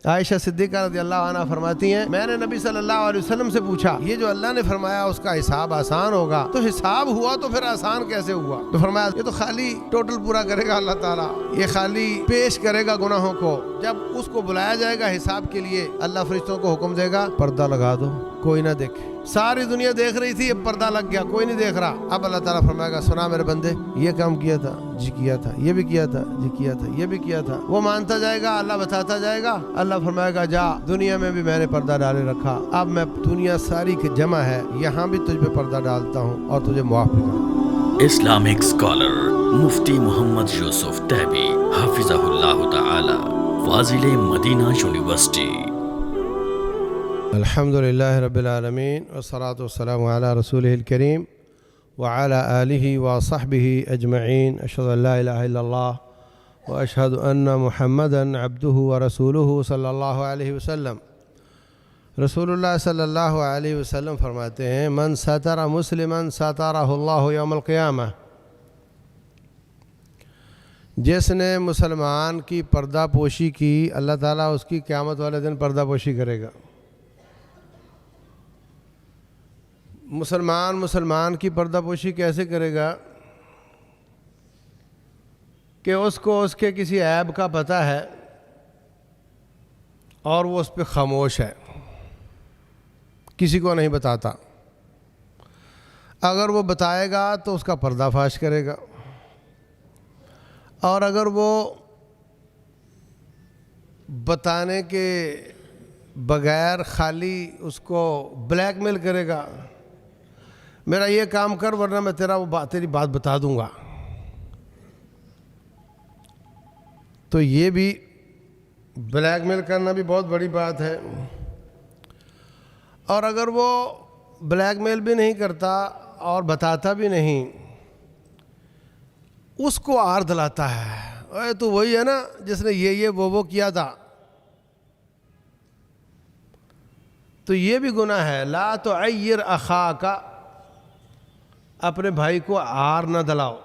عائشہ صدیقہ رضی اللہ عنہ فرماتی ہیں میں نے نبی صلی اللہ علیہ وسلم سے پوچھا یہ جو اللہ نے فرمایا اس کا حساب آسان ہوگا تو حساب ہوا تو پھر آسان کیسے ہوا؟ تو فرمایا یہ تو خالی ٹوٹل پورا کرے گا اللہ تعالیٰ، یہ خالی پیش کرے گا گناہوں کو، جب اس کو بلایا جائے گا حساب کے لیے اللہ فرشتوں کو حکم دے گا پردہ لگا دو، کوئی نہ دیکھے۔ ساری دنیا دیکھ رہی تھی، اب پردہ لگ گیا، کوئی نہیں دیکھ رہا۔ اب اللہ تعالیٰ فرمائے گا سنا میرے بندے یہ کام کیا تھا، جی کیا تھا، یہ بھی کیا تھا، جی کیا تھا، یہ بھی کیا تھا۔ وہ مانتا جائے گا، اللہ بتاتا جائے گا، اللہ فرمائے گا جا دنیا میں بھی میں نے پردہ ڈالے رکھا، اب میں دنیا ساری کی جمع ہے یہاں بھی تجھ پہ پردہ ڈالتا ہوں اور تجھے معاف بھی کروں۔ اسلامک اسکالر مفتی محمد یوسف تیبی حفظہ اللہ تعالی، فاضل مدینہ یونیورسٹی۔ الحمد للہ رب العالمین والصلاة والسلام علی رسولہ الکریم وعلی آلہ وصحبہ اجمعین، اشہد ان لا الہ الا اللہ واشہد ان محمدا عبدہ ورسولہ صلی اللہ علیہ وسلم۔ رسول اللہ صلی اللہ علیہ وسلم فرماتے ہیں من ستر مسلما سترہ اللہ یوم القیامہ، جس نے مسلمان کی پردہ پوشی کی اللہ تعالیٰ اس کی قیامت والے دن پردہ پوشی کرے گا۔ مسلمان کی پردہ پوشی کیسے کرے گا کہ اس کو اس کے کسی عیب کا پتہ ہے اور وہ اس پہ خاموش ہے، کسی کو نہیں بتاتا۔ اگر وہ بتائے گا تو اس کا پردہ فاش کرے گا، اور اگر وہ بتانے کے بغیر خالی اس کو بلیک میل کرے گا میرا یہ کام کر ورنہ میں تیری بات بتا دوں گا، تو یہ بھی بلیک میل کرنا بھی بہت بڑی بات ہے۔ اور اگر وہ بلیک میل بھی نہیں کرتا اور بتاتا بھی نہیں، اس کو آر دلاتا ہے اے تو وہی ہے نا جس نے یہ وہ کیا تھا، تو یہ بھی گناہ ہے۔ لا تعیر اخاک، اپنے بھائی کو آر نہ دلاؤ۔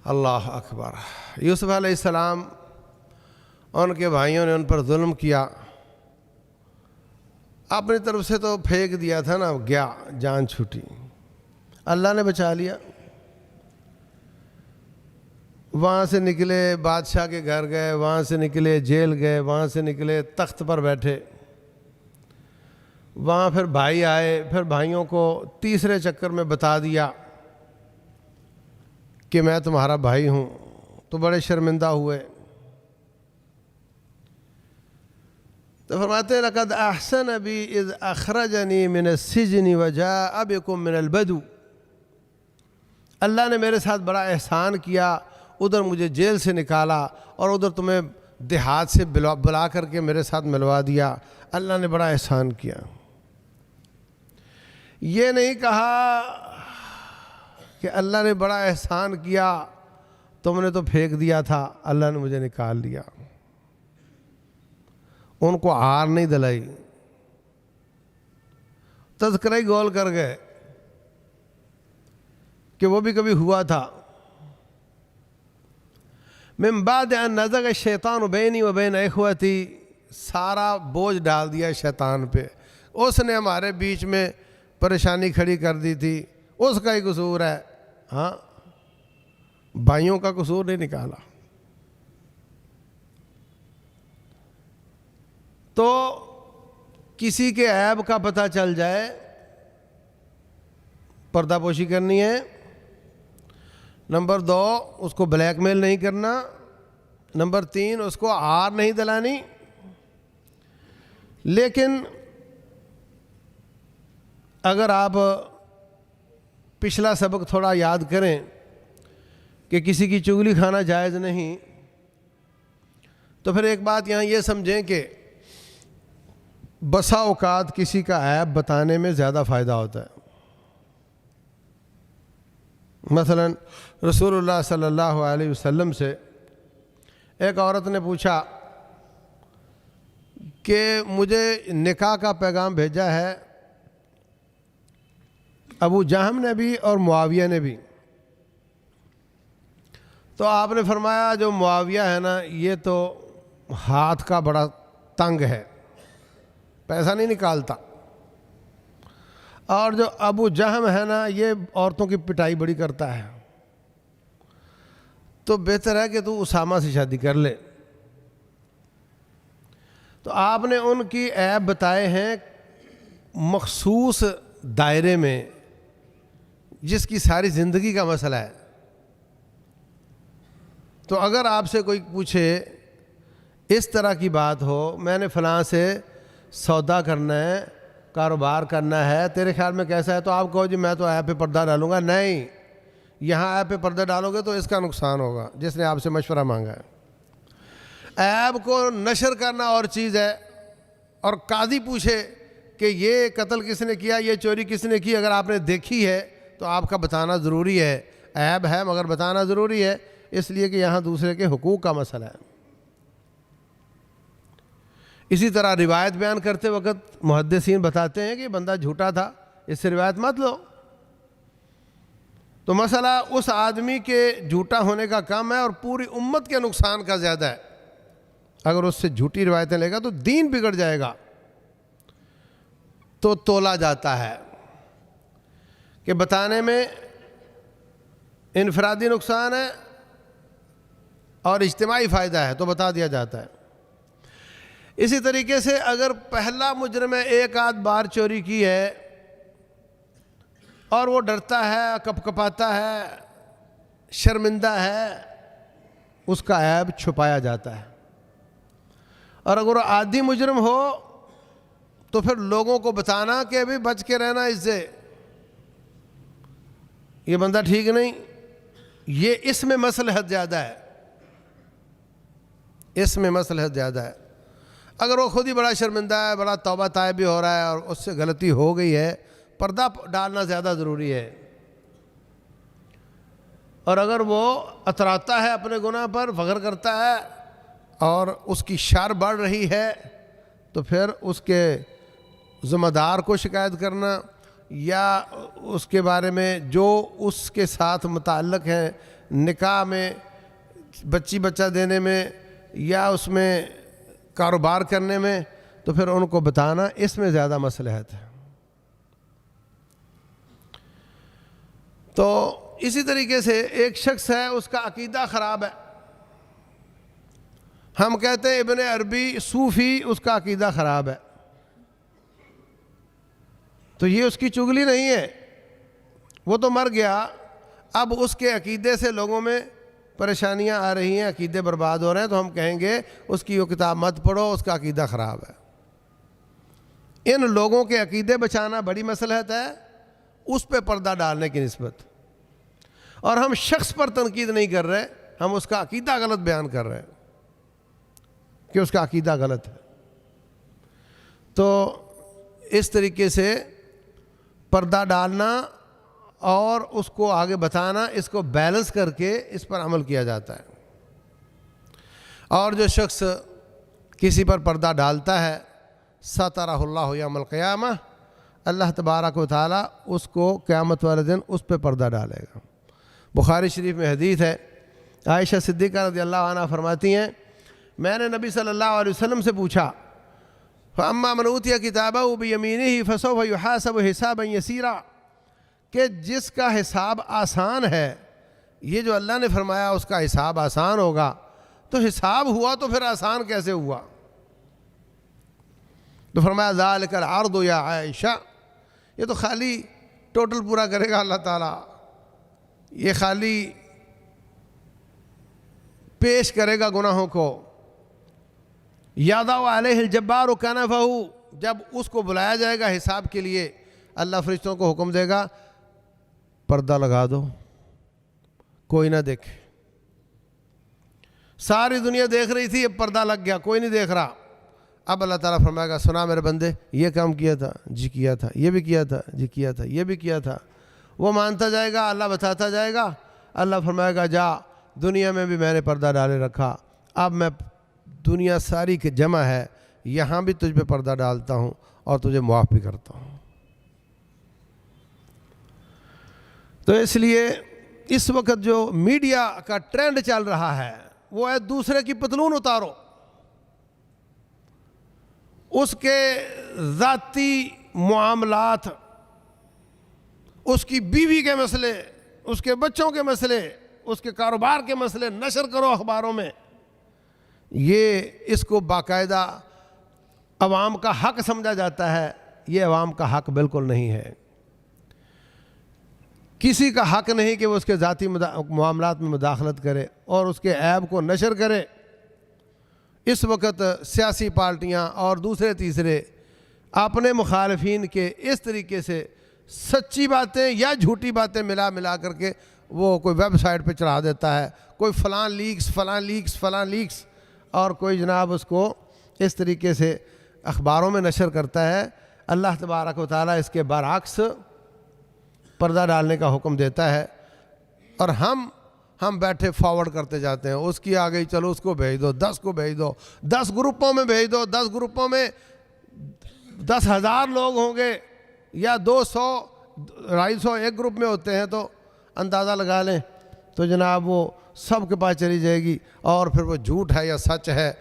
اللہ اکبر۔ یوسف علیہ السلام، ان کے بھائیوں نے ان پر ظلم کیا، اپنی طرف سے تو پھینک دیا تھا نا، گیا جان چھوٹی، اللہ نے بچا لیا۔ وہاں سے نکلے بادشاہ کے گھر گئے، وہاں سے نکلے جیل گئے، وہاں سے نکلے تخت پر بیٹھے، وہاں پھر بھائی آئے، پھر بھائیوں کو تیسرے چکر میں بتا دیا کہ میں تمہارا بھائی ہوں، تو بڑے شرمندہ ہوئے۔ تو فرماتے ہیں لقد احسن بی اذ اخرجنی من السجن وجاء بکم من البدو، اللہ نے میرے ساتھ بڑا احسان کیا، ادھر مجھے جیل سے نکالا اور ادھر تمہیں دیہات سے بلا کر کے میرے ساتھ ملوا دیا، اللہ نے بڑا احسان کیا۔ یہ نہیں کہا کہ اللہ نے بڑا احسان کیا، تم نے تو پھینک دیا تھا، اللہ نے مجھے نکال لیا۔ ان کو آر نہیں دلائی، تذکرہ ہی گول کر گئے کہ وہ بھی کبھی ہوا تھا۔ من بعد ان نزغ الشیطان بینی و بین اخوتی، سارا بوجھ ڈال دیا شیطان پہ، اس نے ہمارے بیچ میں پریشانی کھڑی کر دی تھی، اس کا ہی قصور ہے، ہاں بھائیوں کا قصور نہیں نکالا۔ تو کسی کے عیب کا پتہ چل جائے پردہ پوشی کرنی ہے۔ نمبر 2 اس کو بلیک میل نہیں کرنا۔ نمبر 3 اس کو آر نہیں دلانی۔ لیکن اگر آپ پچھلا سبق تھوڑا یاد کریں کہ کسی کی چغلی کھانا جائز نہیں، تو پھر ایک بات یہاں یہ سمجھیں کہ بسا اوقات کسی کا عیب بتانے میں زیادہ فائدہ ہوتا ہے۔ مثلا رسول اللہ صلی اللہ علیہ وسلم سے ایک عورت نے پوچھا کہ مجھے نکاح کا پیغام بھیجا ہے ابو جہم نے بھی اور معاویہ نے بھی، تو آپ نے فرمایا جو معاویہ ہے نا یہ تو ہاتھ کا بڑا تنگ ہے، پیسہ نہیں نکالتا، اور جو ابو جہم ہے نا یہ عورتوں کی پٹائی بڑی کرتا ہے، تو بہتر ہے کہ تو اسامہ سے شادی کر لے۔ تو آپ نے ان کی عیب بتائے ہیں مخصوص دائرے میں، جس کی ساری زندگی کا مسئلہ ہے۔ تو اگر آپ سے کوئی پوچھے اس طرح کی بات ہو، میں نے فلاں سے سودا کرنا ہے، کاروبار کرنا ہے، تیرے خیال میں کیسا ہے، تو آپ کہو جی میں تو ایپ پہ پردہ ڈالوں گا، نہیں، یہاں ایپ پہ پردہ ڈالو گے تو اس کا نقصان ہوگا جس نے آپ سے مشورہ مانگا ہے۔ عیب کو نشر کرنا اور چیز ہے، اور قاضی پوچھے کہ یہ قتل کس نے کیا، یہ چوری کس نے کی، اگر آپ نے دیکھی ہے تو آپ کا بتانا ضروری ہے۔ عیب ہے مگر بتانا ضروری ہے، اس لیے کہ یہاں دوسرے کے حقوق کا مسئلہ ہے۔ اسی طرح روایت بیان کرتے وقت محدثین بتاتے ہیں کہ بندہ جھوٹا تھا، اس سے روایت مت لو۔ تو مسئلہ اس آدمی کے جھوٹا ہونے کا کم ہے اور پوری امت کے نقصان کا زیادہ ہے۔ اگر اس سے جھوٹی روایتیں لے گا تو دین بگڑ جائے گا۔ تو تولا جاتا ہے کہ بتانے میں انفرادی نقصان ہے اور اجتماعی فائدہ ہے، تو بتا دیا جاتا ہے۔ اسی طریقے سے اگر پہلا مجرم ایک آدھ بار چوری کی ہے اور وہ ڈرتا ہے، کپ کپاتا ہے، شرمندہ ہے، اس کا عیب چھپایا جاتا ہے۔ اور اگر وہ عادی مجرم ہو تو پھر لوگوں کو بتانا کہ ابھی بچ کے رہنا اس سے، یہ بندہ ٹھیک نہیں، یہ اس میں مصلحت زیادہ ہے، اس میں مصلحت زیادہ ہے۔ اگر وہ خود ہی بڑا شرمندہ ہے، بڑا توبہ طائب بھی ہو رہا ہے اور اس سے غلطی ہو گئی ہے، پردہ ڈالنا زیادہ ضروری ہے۔ اور اگر وہ اتراتا ہے اپنے گناہ پر، فخر کرتا ہے اور اس کی شرح بڑھ رہی ہے، تو پھر اس کے ذمہ دار کو شکایت کرنا یا اس کے بارے میں جو اس کے ساتھ متعلق ہیں، نکاح میں، بچہ دینے میں یا اس میں کاروبار کرنے میں، تو پھر ان کو بتانا اس میں زیادہ مصلحت ہے۔ تو اسی طریقے سے ایک شخص ہے، اس کا عقیدہ خراب ہے، ہم کہتے ہیں ابن عربی صوفی، اس کا عقیدہ خراب ہے، تو یہ اس کی چغلی نہیں ہے، وہ تو مر گیا، اب اس کے عقیدے سے لوگوں میں پریشانیاں آ رہی ہیں، عقیدے برباد ہو رہے ہیں، تو ہم کہیں گے اس کی وہ کتاب مت پڑھو، اس کا عقیدہ خراب ہے۔ ان لوگوں کے عقیدے بچانا بڑی مصلحت ہے اس پہ پردہ ڈالنے کی نسبت، اور ہم شخص پر تنقید نہیں کر رہے، ہم اس کا عقیدہ غلط بیان کر رہے ہیں کہ اس کا عقیدہ غلط ہے۔ تو اس طریقے سے پردہ ڈالنا اور اس کو آگے بتانا، اس کو بیلنس کر کے اس پر عمل کیا جاتا ہے۔ اور جو شخص کسی پر پردہ ڈالتا ہے، سترہ اللہ یوم القیامہ، اللہ تبارک و تعالیٰ اس کو قیامت والے دن اس پہ پردہ ڈالے گا۔ بخاری شریف میں حدیث ہے، عائشہ صدیقہ رضی اللہ عنہ فرماتی ہیں، میں نے نبی صلی اللہ علیہ وسلم سے پوچھا، فَأَمَّا مَنْ أُوتِيَ كِتَابَهُ بِيَمِينِهِ فَسَوْفَ يُحَاسَبُ حِسَابًا يَسِيرًا، کہ جس کا حساب آسان ہے، یہ جو اللہ نے فرمایا اس کا حساب آسان ہوگا، تو حساب ہوا تو پھر آسان کیسے ہوا؟ تو فرمایا ذَلِكَ الْعَرْضُ يَا عائشہ، یہ تو خالی ٹوٹل پورا کرے گا اللہ تعالیٰ، یہ خالی پیش کرے گا گناہوں کو۔ یَضَعُ عَلَيْهِ الْجَبَّارُ كَنَفَهُ، جب اس کو بلایا جائے گا حساب کے لیے، اللہ فرشتوں کو حکم دے گا پردہ لگا دو، کوئی نہ دیکھے۔ ساری دنیا دیکھ رہی تھی، اب پردہ لگ گیا، کوئی نہیں دیکھ رہا۔ اب اللہ تعالیٰ فرمائے گا سنا میرے بندے، یہ کام کیا تھا، جی کیا تھا، یہ بھی کیا تھا، جی کیا تھا، یہ بھی کیا تھا۔ وہ مانتا جائے گا، اللہ بتاتا جائے گا، اللہ فرمائے گا جا، دنیا میں بھی میں نے پردہ ڈالے رکھا، اب میں دنیا ساری کی جمع ہے، یہاں بھی تجھ پہ پردہ ڈالتا ہوں اور تجھے معاف بھی کرتا ہوں۔ تو اس لیے اس وقت جو میڈیا کا ٹرینڈ چل رہا ہے وہ ہے دوسرے کی پتلون اتارو، اس کے ذاتی معاملات، اس کی بیوی کے مسئلے، اس کے بچوں کے مسئلے، اس کے کاروبار کے مسئلے نشر کرو اخباروں میں۔ یہ اس کو باقاعدہ عوام کا حق سمجھا جاتا ہے، یہ عوام کا حق بالکل نہیں ہے۔ کسی کا حق نہیں کہ وہ اس کے ذاتی معاملات میں مداخلت کرے اور اس کے عیب کو نشر کرے۔ اس وقت سیاسی پارٹیاں اور دوسرے تیسرے اپنے مخالفین کے اس طریقے سے سچی باتیں یا جھوٹی باتیں ملا کر کے وہ کوئی ویب سائٹ پہ چڑھا دیتا ہے، کوئی فلاں لیکس اور کوئی جناب اس کو اس طریقے سے اخباروں میں نشر کرتا ہے۔ اللہ تبارک و تعالیٰ اس کے برعکس پردہ ڈالنے کا حکم دیتا ہے، اور ہم بیٹھے فارورڈ کرتے جاتے ہیں، اس کی آ گئی چلو اس کو بھیج دو، 10 کو بھیج دو، 10 گروپوں میں بھیج دو، 10 گروپوں میں 10,000 لوگ ہوں گے یا 200 250 ایک گروپ میں ہوتے ہیں، تو اندازہ لگا لیں تو جناب وہ سب کے پاس چلی جائے گی، اور پھر وہ جھوٹ ہے یا سچ ہے،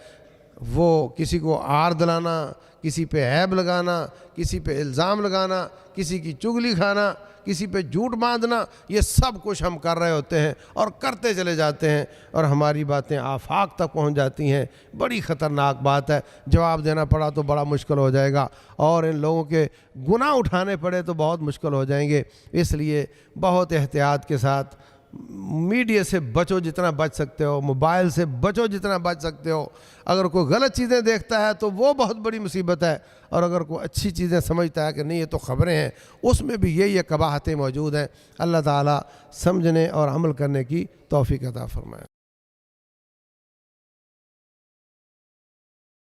وہ کسی کو عار دلانا، کسی پہ عیب لگانا، کسی پہ الزام لگانا، کسی کی چغلی کھانا، کسی پہ جھوٹ باندھنا، یہ سب کچھ ہم کر رہے ہوتے ہیں اور کرتے چلے جاتے ہیں، اور ہماری باتیں آفاق تک پہنچ جاتی ہیں۔ بڑی خطرناک بات ہے، جواب دینا پڑا تو بڑا مشکل ہو جائے گا، اور ان لوگوں کے گناہ اٹھانے پڑے تو بہت مشکل ہو جائیں گے۔ اس لیے بہت احتیاط کے ساتھ میڈیا سے بچو جتنا بچ سکتے ہو، موبائل سے بچو جتنا بچ سکتے ہو۔ اگر کوئی غلط چیزیں دیکھتا ہے تو وہ بہت بڑی مصیبت ہے، اور اگر کوئی اچھی چیزیں سمجھتا ہے کہ نہیں یہ تو خبریں ہیں، اس میں بھی یہ قباحتیں موجود ہیں۔ اللہ تعالیٰ سمجھنے اور عمل کرنے کی توفیق عطا فرمائے۔